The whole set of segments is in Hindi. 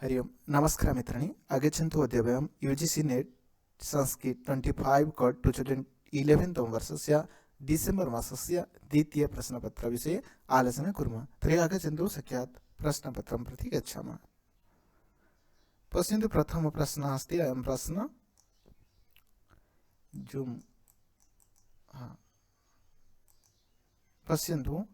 हरि ओम नमस्कार मित्राणि आगच्छन्तु अद्य वयं यूजीसी नेट संस्कृत 25 कोड 2011 तमवर्षस्य डिसेम्बर् मासस्य द्वितीय प्रश्नपत्रविषये आलोचना कुर्मः। तर्हि आगच्छन्तु साक्षात् प्रश्नपत्रं प्रति गच्छामः। पश्यन्तु प्रथमप्रश्नः अस्ति अयं प्रश्नः जूम् पश्यन्तु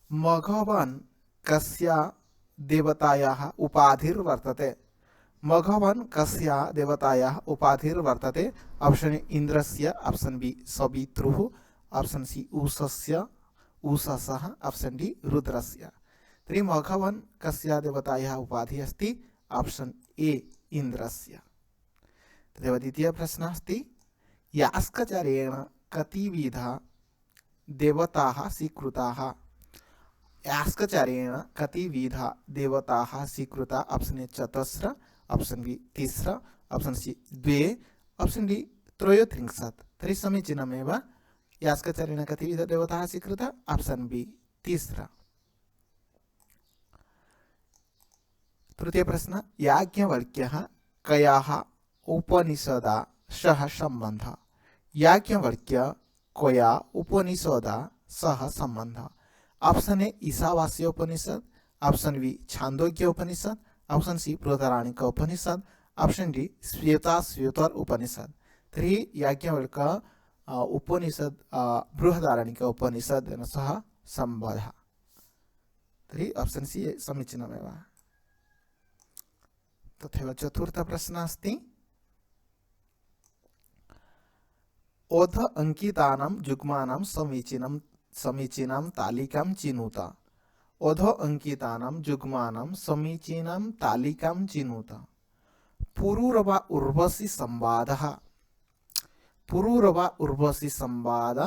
मघवान् कस्या देवतायाः उपाधिर्वर्तते। मघवान् कस्या देवतायाः उपाधिर्वर्तते। ऑप्शन ए इंद्रस्य, ऑप्शन बी सवितृः, ऑप्शन सी उषसः, ऑप्शन डी रुद्रस्य। तर्हि मघवान् कस्या देवतायाः उपाधिः अस्ति? ऑप्शन ए इंद्रस्य। तदेव द्वितीय प्रश्नः अस्ति यास्काचार्येण कतिविधा देवताः स्वीकृताः? यास्काचार्येण कतिविधा देवताः स्वीकृता? ऑप्शन ए चतस्र, ऑप्शन बी तिस्र, ऑप्शन सी द्वे, ऑप्शन डी त्रयोत्रिंशत्। तर्हि समीचीनमेव। यास्काचार्येण कतिविधा देवताः स्वीकृता? ऑप्शन बी तिस्र। तृतीय प्रश्न याज्ञवल्क्यः कयाः उपनिषदा सह सम्बन्धः? याज्ञवल्क्य कया उपनिषदा सह सम्बन्धः? Option A Ishavasya Upanishad, option B Chandogya Upanishad, option C Brihadaranyaka Upanishad, option D Shvetashvatara Upanishad. तर्हि याज्ञवल्क उपनिषद बृहदारण्यक उपनिषद सह सम्बन्धः। तर्हि ऑप्शन सी समीचीनमेव। तथैव चतुर्थ प्रश्नः अस्ति ओध अंकितानां युग्मानां समीचीनां तालिकां चिनुत। ओधो अंकितानां युग्मानां समीचीनां तालिकां चिनुत। पुरूरवा उर्वशी संवादः। पुरूरवा उर्वशी संवाद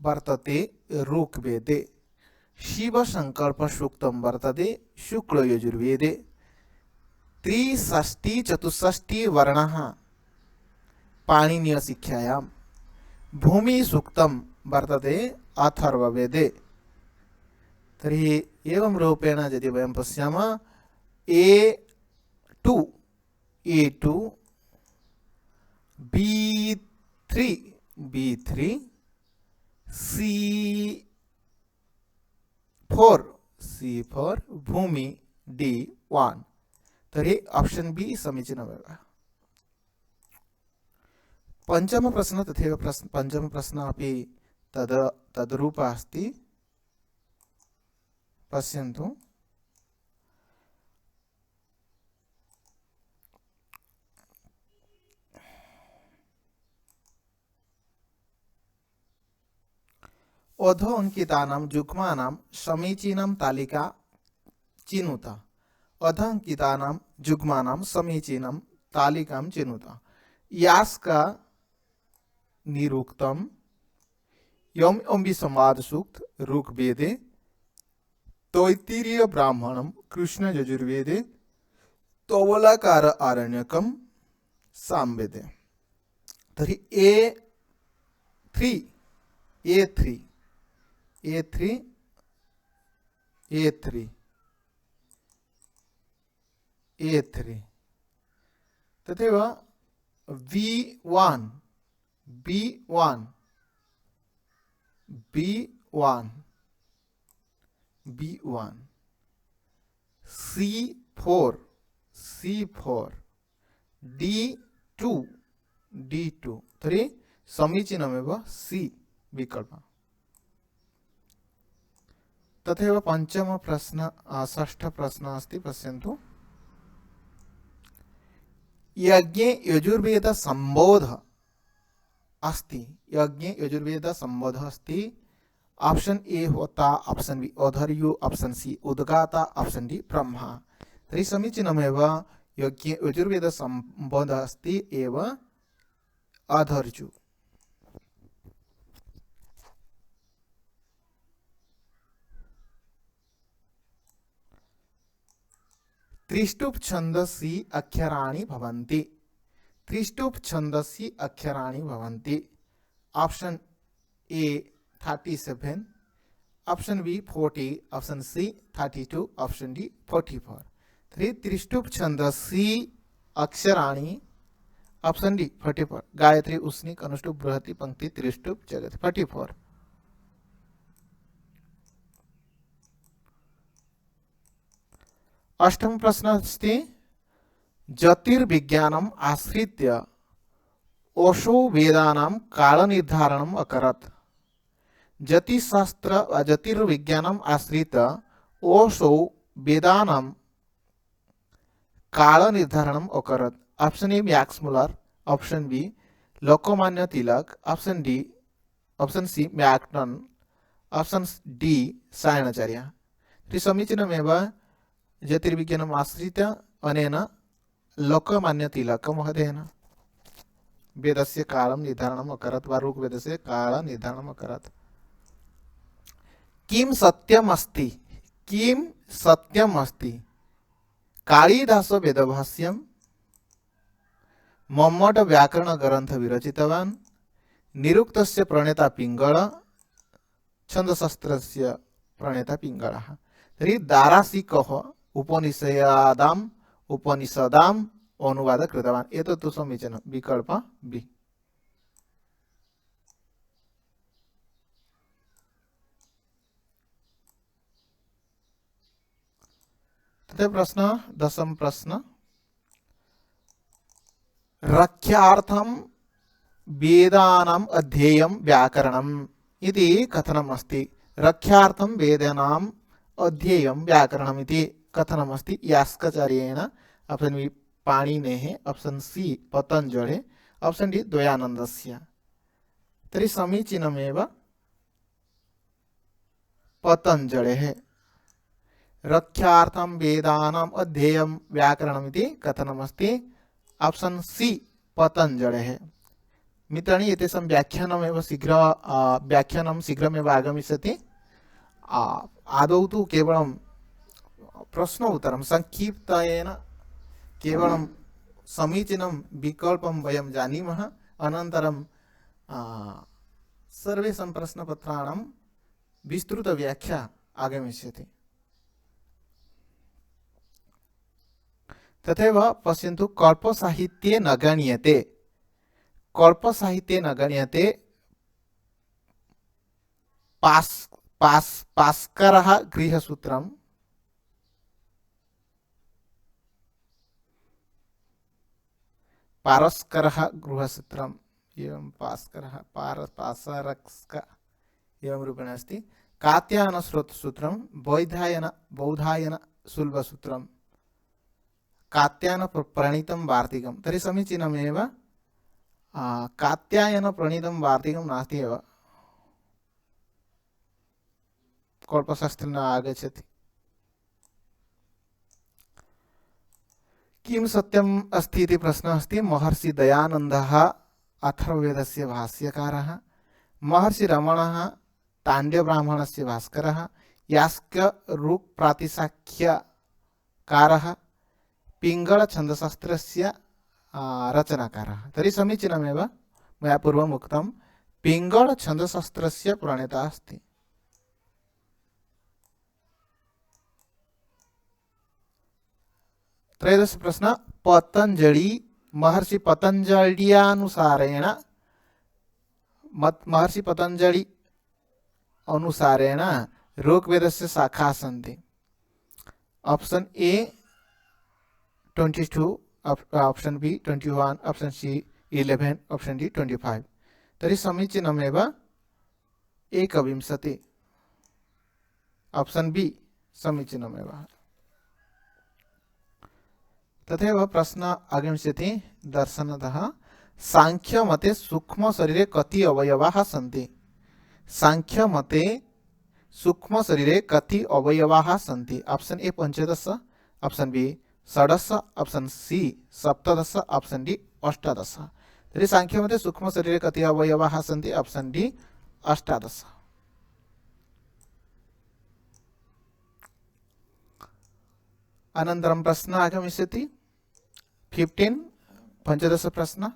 वर्तते ऋग्वेदे। शिव संकल्प सूक्तं वर्तते शुक्ल यजुर्वेदे। त्रिषष्टि चतुष्षष्टि वर्णः पाणिनीय शिक्षायां। भूमि सूक्तं वर्तते अथर्ववेदे। तर्हि एवं रूपेण यदि वयं पश्यामः A2 B3 C4 भूमि D1। तर्हि ऑप्शन बी समीचीनमेव। पंचम प्रश्न तथैव पंचम प्रश्न अपि तद्रूपः अस्ति। पश्यन्तु ओधो अंकितानां युग्मानां समीचीनां तालिका चिनुत। ओधो अंकितानां युग्मानां समीचीनां तालिकां चिनुत। यास्का निरुक्तम यम अम्बि संवाद सूक्त ऋग्वेदे। तैत्तिरीय ब्राह्मणम कृष्ण यजुर्वेदे। तोबलाकार आरण्यकम सामवेदे। तर्हि A3 तथैव B1 C4 D2 तर्हि समीचीनमेव सी विकल्प। तथैव पंचम प्रश्न षष्ठ प्रश्न अस्ति। पश्यन्तु यज्ञे यजुर्वेद संबोध अस्ति। यज्ञे यजुर्वेद संबोध अस्ति। ऑप्शन ए होता, ऑप्शन बी अधर्यु, ऑप्शन सी उद्गाता, ऑप्शन डी ब्रह्मा। तर्हि समीचीनमेव। यज्ञे यजुर्वेद संबोध अस्ति एव अधर्यु। त्रिष्टुप छंदसि अक्षराणि भवन्ति। त्रिष्टुप छंदसि अक्षराणि भवन्ति। Option A 37, option B 40, option C 32, option D 44। तर्हि त्रिष्टुप् छन्दसि अक्षराणि ऑप्शन डी 44 गायत्री उष्णिक अनुष्टुप् बृहति पंक्ति त्रिष्टुप् जगति 44। अष्टम प्रश्न अस्ति ज्योतिर्विज्ञानम् आश्रित्य ओशो वेदानां कालनिर्धारणम् अकरत्। ज्योतिषशास्त्र ज्योतिर्विज्ञानम् आश्रित्य ओशो वेदानां कालनिर्धारणम् अकरत्। Option A Max Muller, option B Lokmanya Tilak, option C मैक्टन, ऑप्शन डी सायणाचार्य। समीचीनमेव ज्योतिर्विज्ञानम् आश्रित्य अनेन लोकमान्य तिलक महोदयेन वेदस्य कालं निर्धारणम् अकरत् वा ऋग्वेदस्य कालनिर्धारणम् अकरत्। किं सत्यम् अस्ति, किं सत्यम् अस्ति कालिदास वेदभाष्यं मम्मट व्याकरण ग्रंथ विरचितवान्, निरुक्तस्य प्रणेता पिंगळ, छन्दशास्त्रस्य प्रणेता पिंगळः। तर्हि दारासिकः उपनिषदाम् अनुवाद कृतवान्। एतत् तु समीचीनं विकल्प बी। तथा प्रश्न दशम प्रश्न रक्षार्थं वेदानाम् अध्येयं व्याकरणम् इति कथनम् अस्ति। रक्षार्थं वेदानाम् अध्येयं व्याकरणम् इति कथनम् अस्ति यास्काचार्येण। ऑप्शन बी पाणिनेः, option C Patanjali, option D द्वयानन्दस्य। तर्हि समीचीनमेव पतंजलेः। रक्षार्थं वेदानाम् अध्येयं व्याकरणम् इति कथनमस्ति। Option C पतंजलेः। मित्राणि एतेषां व्याख्यानं शीघ्रमेव आगमिष्यति। आदौ तु केवलं प्रश्नोत्तरं संक्षिप्तेन केवलं समीचीनं विकल्पं वयं जानीमः। अनन्तरं सर्वेषां प्रश्नपत्राणां विस्तृतव्याख्या आगमिष्यति। तथैव पश्यन्तु कल्पसाहित्ये न गण्यते, कल्पसाहित्ये न गण्यते पास्करः गृहसूत्रं, पारस्करः गृहसूत्रम् एवं पास्करः पारस्क एवं रूपेण अस्ति। कात्यायन स्रोतसूत्रं, बौधायन शुल्बसूत्रं, कात्यायन प्रणीतं वार्तिकं। तर्हि समीचीनमेव कात्यायन प्रणीतं वार्तिकं नास्ति एव, कल्पशास्त्रे न आगच्छति। किं सत्यम् अस्ति इति प्रश्नः अस्ति। महर्षि दयानन्दः अथर्ववेदस्य भाष्यकारः, महर्षि रमणः ताण्ड्यब्राह्मणस्य भास्करः, यास्क प्रातिशाख्यकारः, पिंगळ छन्दशास्त्रस्य रचनाकारः। तर्हि समीचीनमेव मया पूर्वम् उक्तं पिंगळ छन्दशास्त्रस्य प्रणेता अस्ति। त्रयोदश प्रश्न पतंजलि महर्षि पतंजल्यानुसारेण महर्षि पतंजलि अनुसारेण ऋग्वेदस्य शाखा सन्ति। Option A 22, option B 21, option C 11, option D 25। तर्हि समीचीनमेव 21। ऑप्शन बी समीचीनमेव। तथैव प्रश्न आगमिष्यति दर्शनतः सांख्यमते सूक्ष्म शरीरे कति अवयवाः सन्ति। सांख्यमते सूक्ष्म शरीरे कति अवयवाः सन्ति। Option A 15, option B 16, option C 17, option D 18। तर्हि सांख्यमते सूक्ष्म शरीरे कति अवयवाः सन्ति। Option D 18। अनन्तरं प्रश्न आगमिष्यति 15 प्रश्न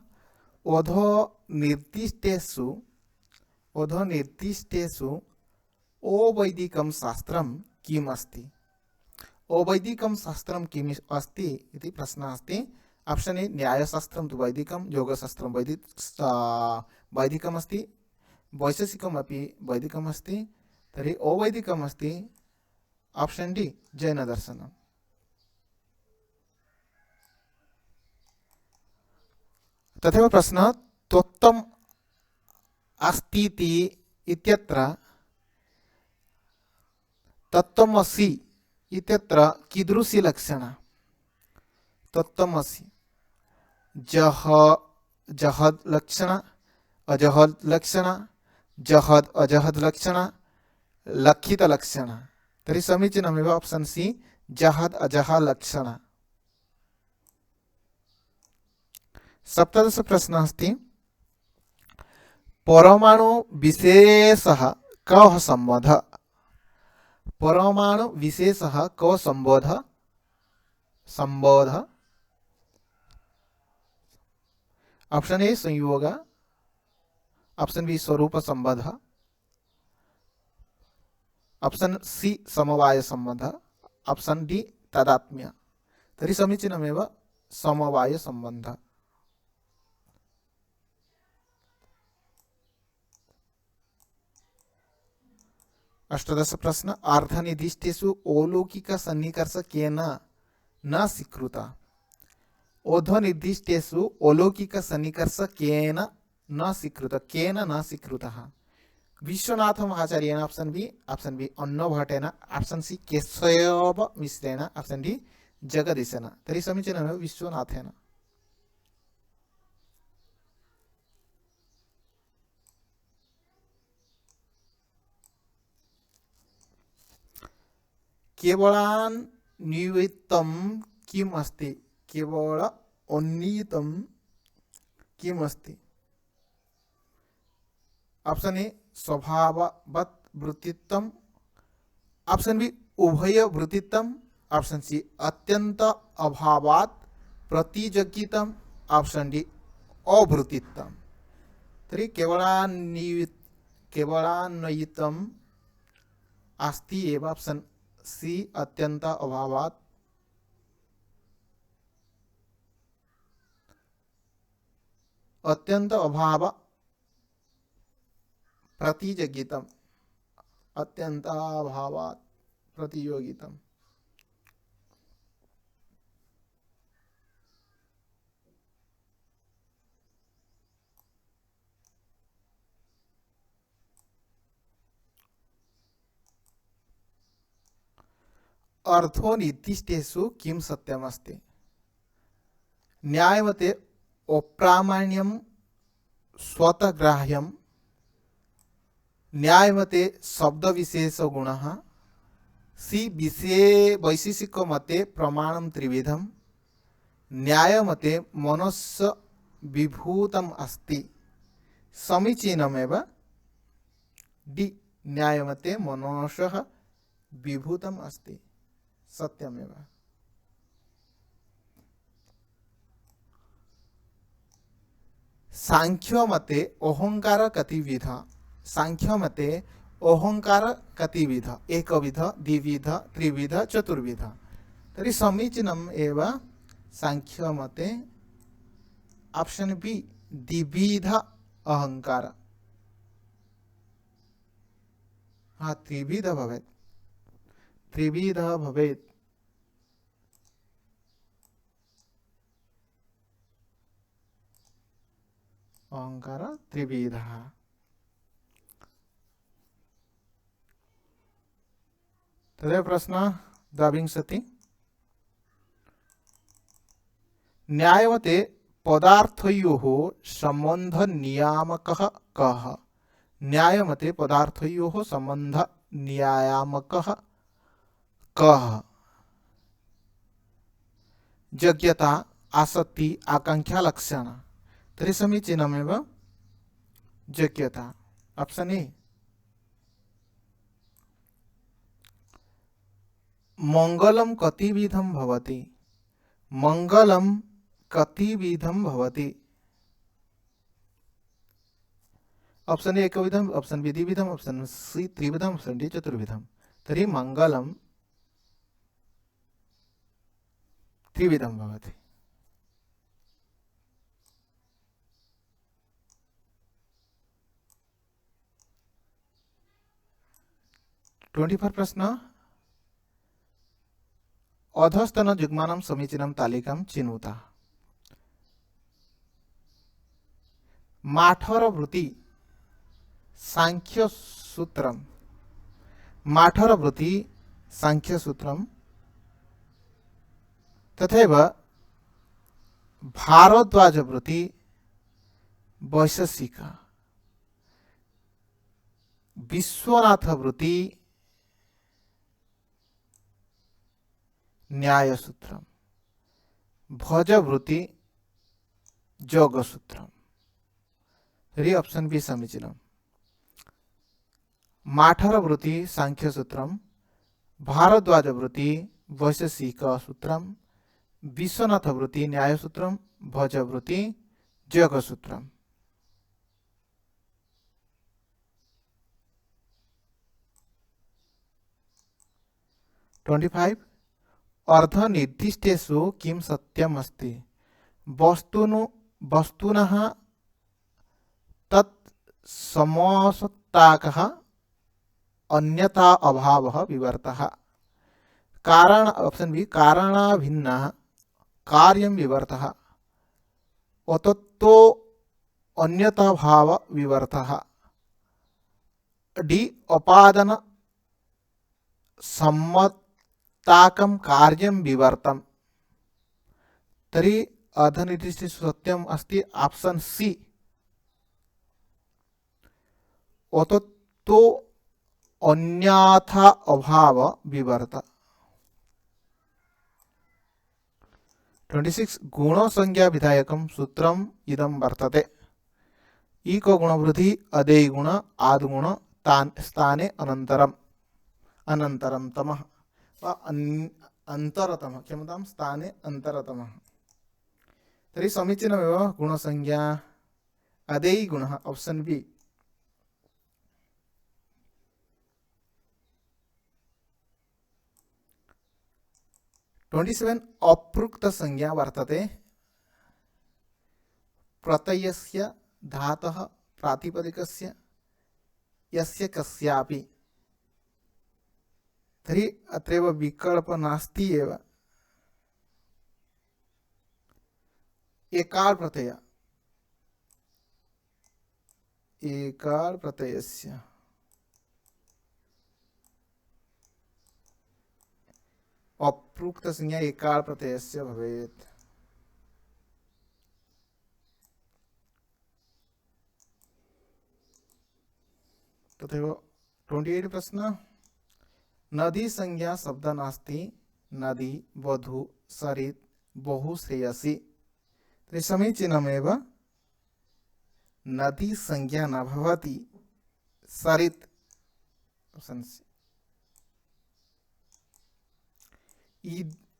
ओधो निर्दिष्टेषु अवैदिकं शास्त्रं किम् अस्ति। अवैदिकं शास्त्रं किम् अस्ति इति प्रश्नः अस्ति। ऑप्शन ए न्यायशास्त्रं तु वैदिकं, योगशास्त्रं वैदिकम् अस्ति, वैशेषिकम् अपि वैदिकम् अस्ति, तर्हि अवैदिकम् अस्ति ऑप्शन डी जैनदर्शनम्। तथैव प्रश्नः त्वत्तम् अस्तीति इत्यत्र तत्त्वमसि इत्यत्र कीदृशी लक्षणा? तत्त्वमसि जहद लक्षणा, अजहद लक्षणा, जहद अजहद लक्षणा, लक्षित लक्षणा। तर्हि समीचीनमेव ऑप्शन सी जहद अजह लक्षणा। सप्तदश प्रश्नः अस्ति परमाणु विशेषः कः सम्बन्धः? परमाणु विशेषः कः सम्बन्धः? ऑप्शन ए संयोग, ऑप्शन बी स्वरूप संबंध, ऑप्शन सी समवाय संबंध, ऑप्शन डी तादात्म्य। तर्हि समीचीनमेव समवाय संबंध। अष्टादश प्रश्न अर्थनिर्दिष्टेषु अलौकिक सन्निकर्ष केन न स्वीकृता? ओर्ध्वनिर्दिष्टेषु अलौकिक सन्निकर्ष केन न स्वीकृत, केन न स्वीकृतः? विश्वनाथम आचार्येण, ऑप्शन बी अन्नभट्टेन, ऑप्शन सी केशव मिश्रेण, ऑप्शन डी जगदीशेन। तर्हि समीचीनमेव विश्वनाथेन। केवलान्वितं किम् अस्ति? केवल अन्वितं किम् अस्ति? ऑप्शन ए स्वभाववत् वृत्तित्वम्, ऑप्शन बी उभय वृत्तित्वम्, ऑप्शन सी अत्यंत अभावात् प्रतिजगितम्, ऑप्शन डी अवृत्तित्वम्। तर्हि केवलान्वितम् अस्ति एव ऑप्शन सी अत्यंत अभावात् अत्यंत अभाव प्रतिजगितम्, अत्यंत अभावात् प्रतियोगितम्। अर्थोनिर्दिष्टेषु किं सत्यमस्ति? न्यायमते अप्रामाण्यं स्वतःग्राह्यं, न्यायमते शब्दविशेषगुणः, सी वैशेषिक मते प्रमाणं त्रिविधं, न्यायमते मनस्य विभूतम् अस्ति। समीचीनमेव डी न्यायमते मनसः विभूतम् अस्ति, सत्यमेव। सांख्य मते अहंकार कतिविध? सांख्य मते अहंकार कतिविध? एकविध, द्विविध, त्रिविध, चतुर्विध। तर्हि समीचीनम् एव सांख्य मते ऑप्शन बी द्विविध अहंकार। हाँ, त्रिविध भवेत्, त्रिविध भवेत्। अहंकार त्रिविधः। तदेव प्रश्न द्वाविंशति। न्यायमते पदार्थयोः संबंध नियामकः कः? न्यायमते पदार्थयोः संबंध नियामकः कः? योग्यता, आसक्ति, आकांक्षा, लक्षण। तर्हि समीचीनमेव योग्यता, ऑप्शन ए। मंगलम कतिविधं भवति? मंगलम कतिविधं भवति? ऑप्शन ए एकविधम, ऑप्शन बी द्विविधम, ऑप्शन सी त्रिविधम, ऑप्शन डी चतुर्विधम। तर्हि मंगलम त्रिविधं भवति। ट्वेंटी-4 प्रश्न अधस्तन युग्मानं समीचीनं तालिकां चिनुत। माठर वृत्ति सांख्य सूत्रम, माठर वृत्ति सांख्य सूत्रम तथैव भारद्वाज वृत्ति वैशेषिक, विश्वनाथ वृत्ति न्याय सूत्रम, भज वृत्ति योग सूत्रम। तरी ऑप्शन बी समीचीनम। माठर वृत्ति सांख्य सूत्रम, भारद्वाज वृत्ति वैशेषिक सूत्रम, विश्वनाथ वृत्ति न्याय सूत्रम, भज वृत्ति योग सूत्रम। 25 अर्धनिर्दिष्टेषु किं सत्यम् अस्ति वस्तुनः तत् समसत्ताकः अन्यथा अभावः विवर्तः। कारण ऑप्शन बी कारणाभिन्नः कार्यं विवर्तः, अतत्तो अन्यथा भाव विवर्तः। डी उपादान सम्मताकं कार्यं विवर्तम। तरी अर्धनिर्दिष्टेषु सत्यम् अस्ति ऑप्शन सी अतत्तो अन्यथा अभाव विवर्त। 26 गुण संज्ञा विधायकं सूत्रम इदं वर्तते। इको गुणवृद्धि अदेय गुण आद्गुण स्थाने अनंतरम अनंतरम तमः अंतरतम क्षमतां स्थाने अंतरतमः। तर्हि समीचीनमेव गुण संज्ञा अदेय गुण ऑप्शन बी। 27 अप्रुक्त संज्ञा वर्तते प्रत्ययस्य धातः प्रातिपदिकस्य यस्य कस्यापि। तर्हि अत्रैव विकल्प नास्ति एव। एकाल प्रत्यय एकाल प्रत्ययस्य अप्रुक्त संज्ञा एकाल प्रत्ययस्य भवेत्। तथैव 28 प्रश्न नदी संज्ञा शब्द नास्ति नदी वधु सरित बहुश्रेयसी। तर्हि समीचीनमेव नदी संज्ञा न भवति सरित ऑप्शन सी।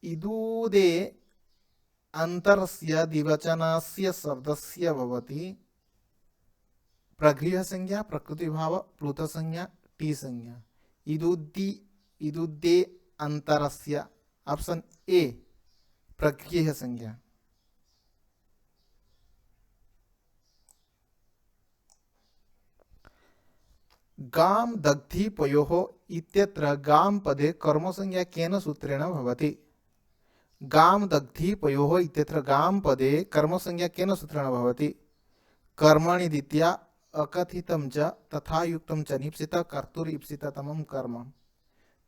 इदूदे अंतरस्य द्विवचनस्य शब्दस्य भवति प्रगृह्य संज्ञा प्रकृति भाव प्लुत संज्ञा टी संज्ञा। इदुद्दे अंतरस्य ऑप्शन ए प्रगृह्य संज्ञा। गाम दग्धि पयोः इत्यत्र गाम पदे कर्म संज्ञा केन सूत्रेण भवति। गाम दग्धि पयोः इत्यत्र गाम पदे कर्म संज्ञा केन सूत्रेण भवति। कर्मणि द्वितीया अकथितं च तथा युक्तं च निप्सित कर्तुर ईप्सिततमं कर्म।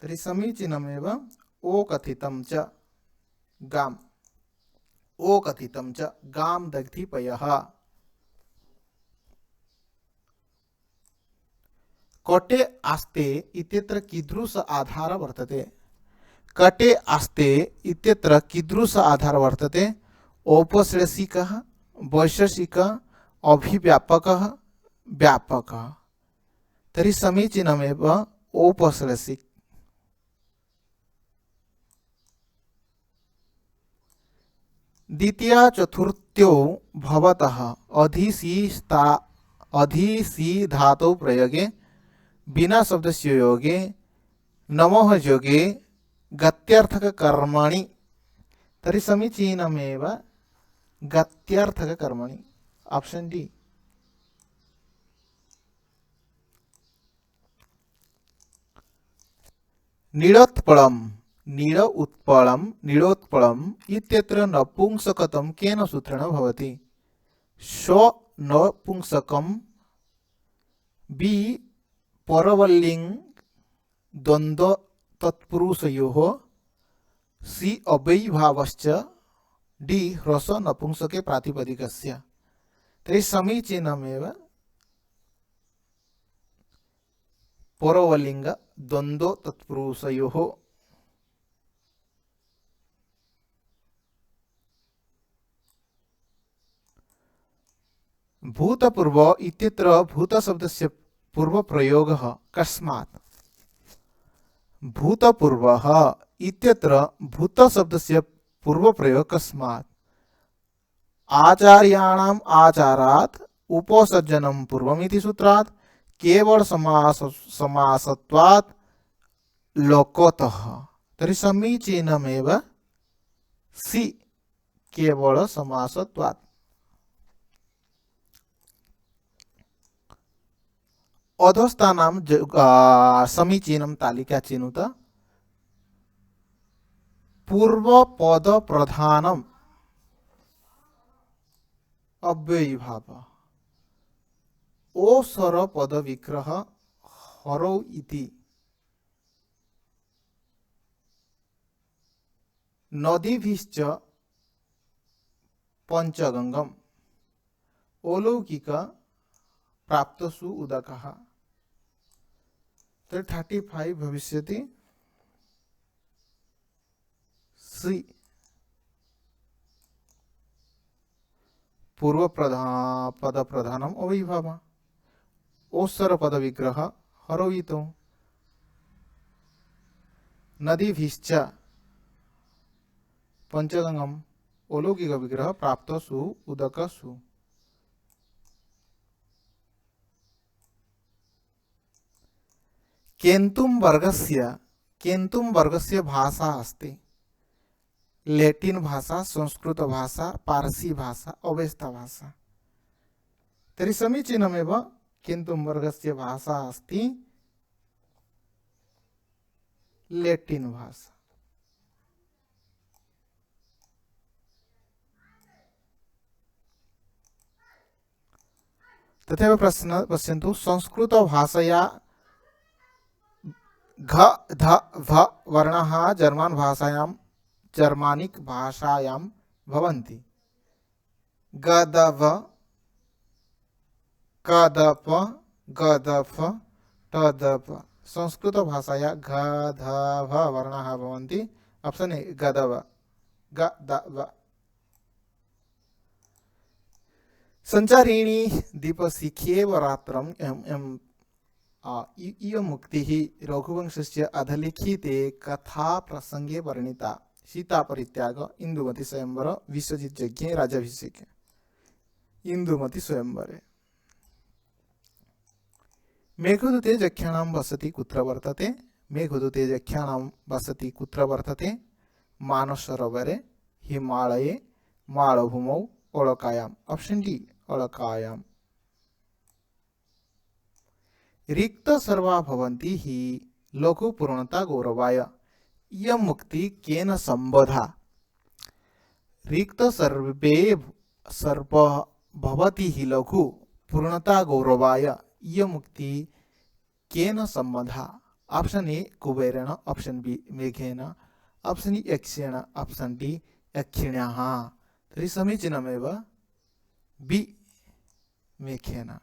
तर्हि समीचीनमेव ओ कथितं च गाम ओ कथितं च गाम दग्धि पयः। कटे आस्ते इत्यत्र कीदृश आधार वर्तते। कटे आस्ते इत्यत्र कीदृश आधार वर्तते। औपश्लेषिकः वैशेषिकः अभिव्यापकः व्यापकः। तर्हि समीचीनमेव औपश्लेषिक। द्वितीया चतुर्थ्यो भवतः अधिसी धातु प्रयोगे बिना शब्दस्य योगे नमः योगे गत्यर्थक कर्मणि तर्हि समीचीनमेव गत्यर्थककर्मणि। Option D. नीडोत्पलम नीड उत्पलम नीडोत्पलम इत्यत्र नपुंसकत्वं केन सूत्रेण भवति? स्व नपुंसकम, बी परवल्लिंग द्वंद्व तत्पुरुषयोः, सी अव्ययीभावश्च, डी ह्रस्व नपुंसके प्रातिपदिकस्य। तर्हि समीचीनमेव परवलिंग द्वंद्व तत्पुरुषयोः। भूतपूर्व इत्यत्र भूत शब्दस्य पूर्व प्रयोगः कस्मात्? भूतपूर्वः इत्यत्र भूत शब्दस्य पूर्व प्रयोग कस्मात्? आचार्याणाम् आचारात् उपसर्जनं पूर्वमिति सूत्रात्, केवल समासत्वात्, लोकतः। तर्हि समीचीनमेव सी केवल समासत्वात्। अधोस्थानां समीचीनं तालिका चिनुत। पूर्वपद प्रधानम् अव्ययीभाव, ओसर पद विग्रह हरौ इति, नदीभिश्च पंचगंगम, अलौकिक प्राप्तसु उदकः। 35 भविष्यति सी। पूर्व पद प्रधानम अव्ययीभाव, ओस्सर पद विग्रह हरवितो, नदीभिश्च पंचगंगम, अलौकिक विग्रह प्राप्तसु उदकसु। केन्तुं वर्गस्य भाषा अस्ति। लैटिन भाषा, संस्कृत भाषा, पारसी भाषा, अवेस्ता भाषा। तर्हि समीचीनमेव केन्तुं वर्गस्य भाषा अस्ति लैटिन भाषा। तथैव प्रश्न पश्यन्तु, संस्कृत भाषया घ ध भ वर्णाः जर्मन भाषायां जर्मानिक भाषायां भवन्ति। गदव कदप गदफ तदप। संस्कृत भाषाया घ ध भ वर्णाः भवन्ति। ऑप्शन ए गदव गदव। संचारिणी दीपशिखेव रात्रम् इयं मुक्तिः रघुवंशस्य अधलिखिते कथा प्रसंगे वर्णिता। सीता परित्याग, इंदुमती स्वयंवर, विश्वजित यज्ञे, राजाभिषेके। इंदुमती स्वयंवरे। मेघदूते जख्यानां वसति कुत्र वर्तते? मेघदूते जख्यानां वसति कुत्र वर्तते? मानसरोवरे, हिमालये, मालभूमौ, ओळकायाम्। ऑप्शन डी ओळकायाम्। रिक्त सर्वा भवन्ति हि लघु पूर्णता गौरवाय, इयं मुक्ति केन संबधा? रिक्त सर्वे सर्व भवति हि लघु पूर्णता गौरवाय, इयं मुक्ति केन संबधा? ऑप्शन ए कुबेरेण, ऑप्शन बी मेघेन, ऑप्शन ई यक्षेण, ऑप्शन डी यक्षिण्यः। तर्हि समीचीनमेव बी मेघेन।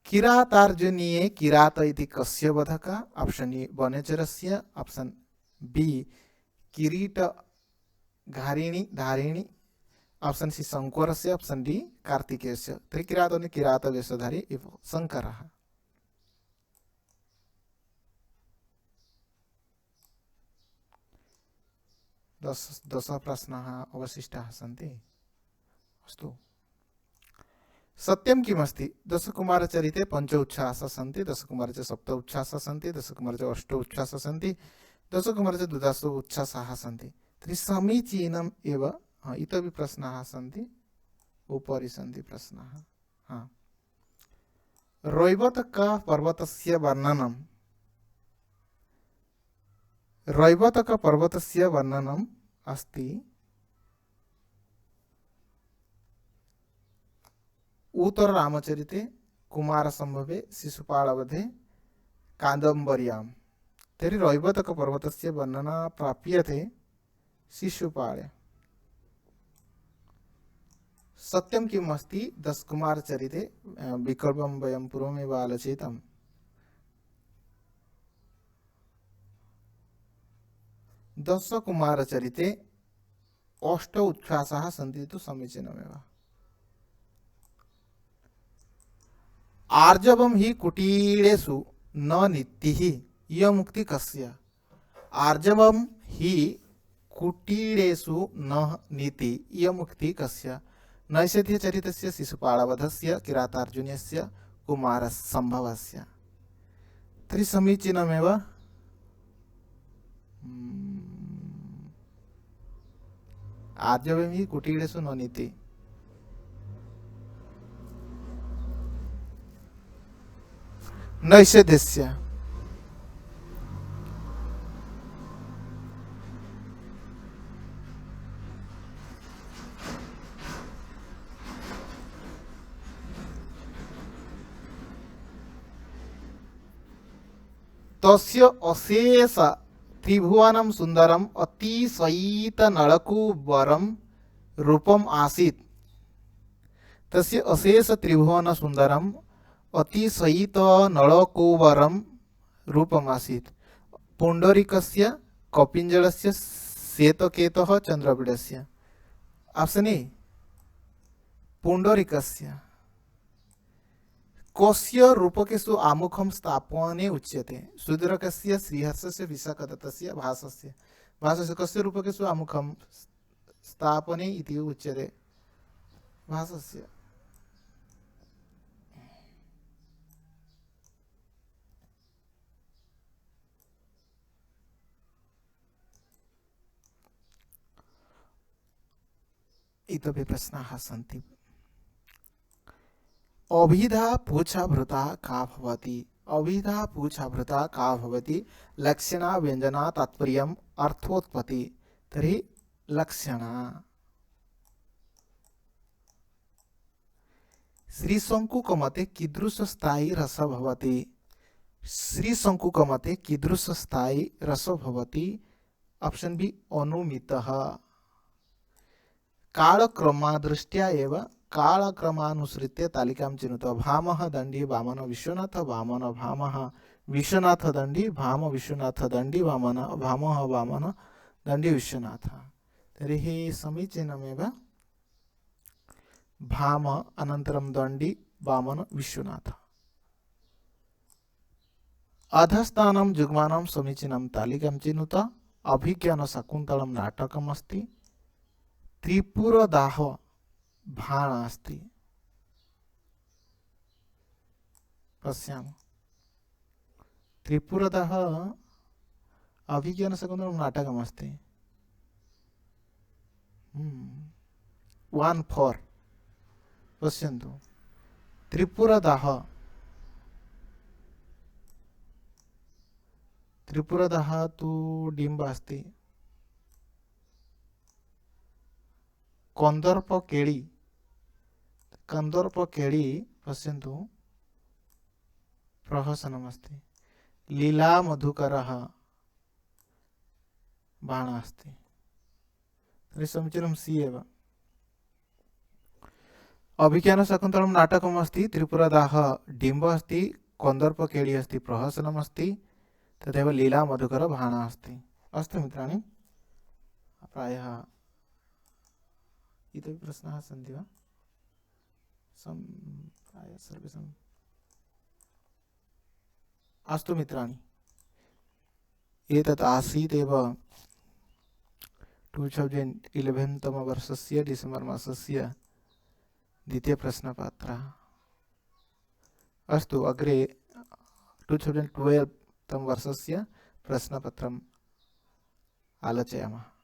किरातार्जुनीये किरात इति कस्य वधक? ऑप्शन ए वनेचरस्य, ऑप्शन बी किरीट घारिणी धारिणी, ऑप्शन सी शंकरस्य, ऑप्शन डी कार्तिकेयस्य। तर्हि किरातोनि किरात वेशधारी इव शंकरः। दश प्रश्नाः अवशिष्टाः सन्ति। अस्तु, सत्यं किमस्ति? दशकुमारचरिते 5 उच्छ्वासाः सन्ति, दशकुमारचे 7 उच्छ्वासाः सन्ति, दशकुमारचे 8 उच्छ्वासाः सन्ति, दशकुमारस्य दुदासु उच्छ्वासाः सन्ति तर्हि समीचीनम् एव इतोपि प्रश्नाः सन्ति उपरि सन्ति प्रश्नाः रैवतक पर्वतस्य वर्णनं रैवतक पर्वतस्य वर्णनम् अस्ति उत्तररामचरिते कुमारसम्भवे शिशुपालवधे कादम्बर्यां तर्हि रैवतक पर्वतस्य वर्णना प्राप्यते शिशुपाले सत्यं किम् अस्ति दशकुमारचरिते विकल्पं वयं पूर्वमेव आलोचितम् दशकुमारचरिते 8 उच्छ्वासाः सन्ति तु समीचीनमेव आर्जवं हि कुटीरेषु न नीतिः इयमुक्ति कस्य आर्जवं हि कुटीरेषु न नीति इयमुक्ति कस्य नैषधीयचरितस्य शिशुपालवधस्य किरातार्जुनीयस्य कुमारसम्भवस्य तर्हि समीचीनमेव आर्जवं हि कुटीरेषु न नीति नैषधस्य तस्य अशेष त्रिभुवनं सुंदरम अतिशयित नळकुवरं रूपम आसीत् तस्य अशेष त्रिभुवन सुंदरम अतिशयित नळकुवरं रूपम आसीत् पुंडरीकस्य कपिंजलस्य श्वेतकेतः चंद्रपीडस्य ऑप्शन ए पुंडरीकस्य कस्य रूपकेषु आमुखं स्थापने उच्यते सुदीर्घस्य श्रीहर्षस्य विशाखदत्तस्य भासस्य कस्य रूपकेषु आमुखं स्थापने इति उच्यते भासस्य इतोपि प्रश्नाः सन्ति अभिधा पूच्छाभृता का भवति अभिधा पूच्छाभृता का भवति लक्षणा व्यंजना तात्पर्यम् अर्थोत्पत्ति तर्हि लक्षणा श्रीशंकुकमते कीदृशस्थायी रस भवति श्रीशंकुकमते कीदृशस्थायी रस भवति ऑप्शन बी अनुमितः कालक्रमादृष्ट्या एव कालक्रमानुसृत्य तालिकां चिनुत भामः दंडी वामन विश्वनाथ वामन भामः विश्वनाथ दंडी भाम विश्वनाथ दंडी वामन भामः वामन दंडी विश्वनाथ तर्हि समीचीनमेव भाम अनन्तरं दंडी वामन विश्वनाथ अधस्थानं जुग्मानं समीचीनं तालिकां चिनुत अभिज्ञान शाकुन्तलं नाटकमस्ति त्रिपुरदाह भाण अस्ति पश्यामः त्रिपुरदाह अभिज्ञानशाकुन्तलं नाटकमस्ति 1-4 पश्यन्तु त्रिपुरदाह तु डिम्ब अस्ति कंदर्पकेळी पश्यन्तु प्रहसनमस्ति लीला मधुकरः बाण अस्ति तर्हि समीचीनं सी एव अभिज्ञानशाकुन्तलं नाटकमस्ति त्रिपुरदाह डिम्ब अस्ति कंदर्पकेळी अस्ति प्रहसनमस्ति तथैव लीला मधुकर बाण अस्ति अस्तु मित्राणि प्रायः इतोपि प्रश्नाः सन्ति वा प्रायः सर्वेषाम् अस्तु मित्राणि एतत् आसीदेव 2011 तमवर्षस्य डिसेम्बर् मासस्य द्वितीयप्रश्नपत्रः अस्तु अग्रे 2012 तमवर्षस्य प्रश्नपत्रम् आलोचयामः।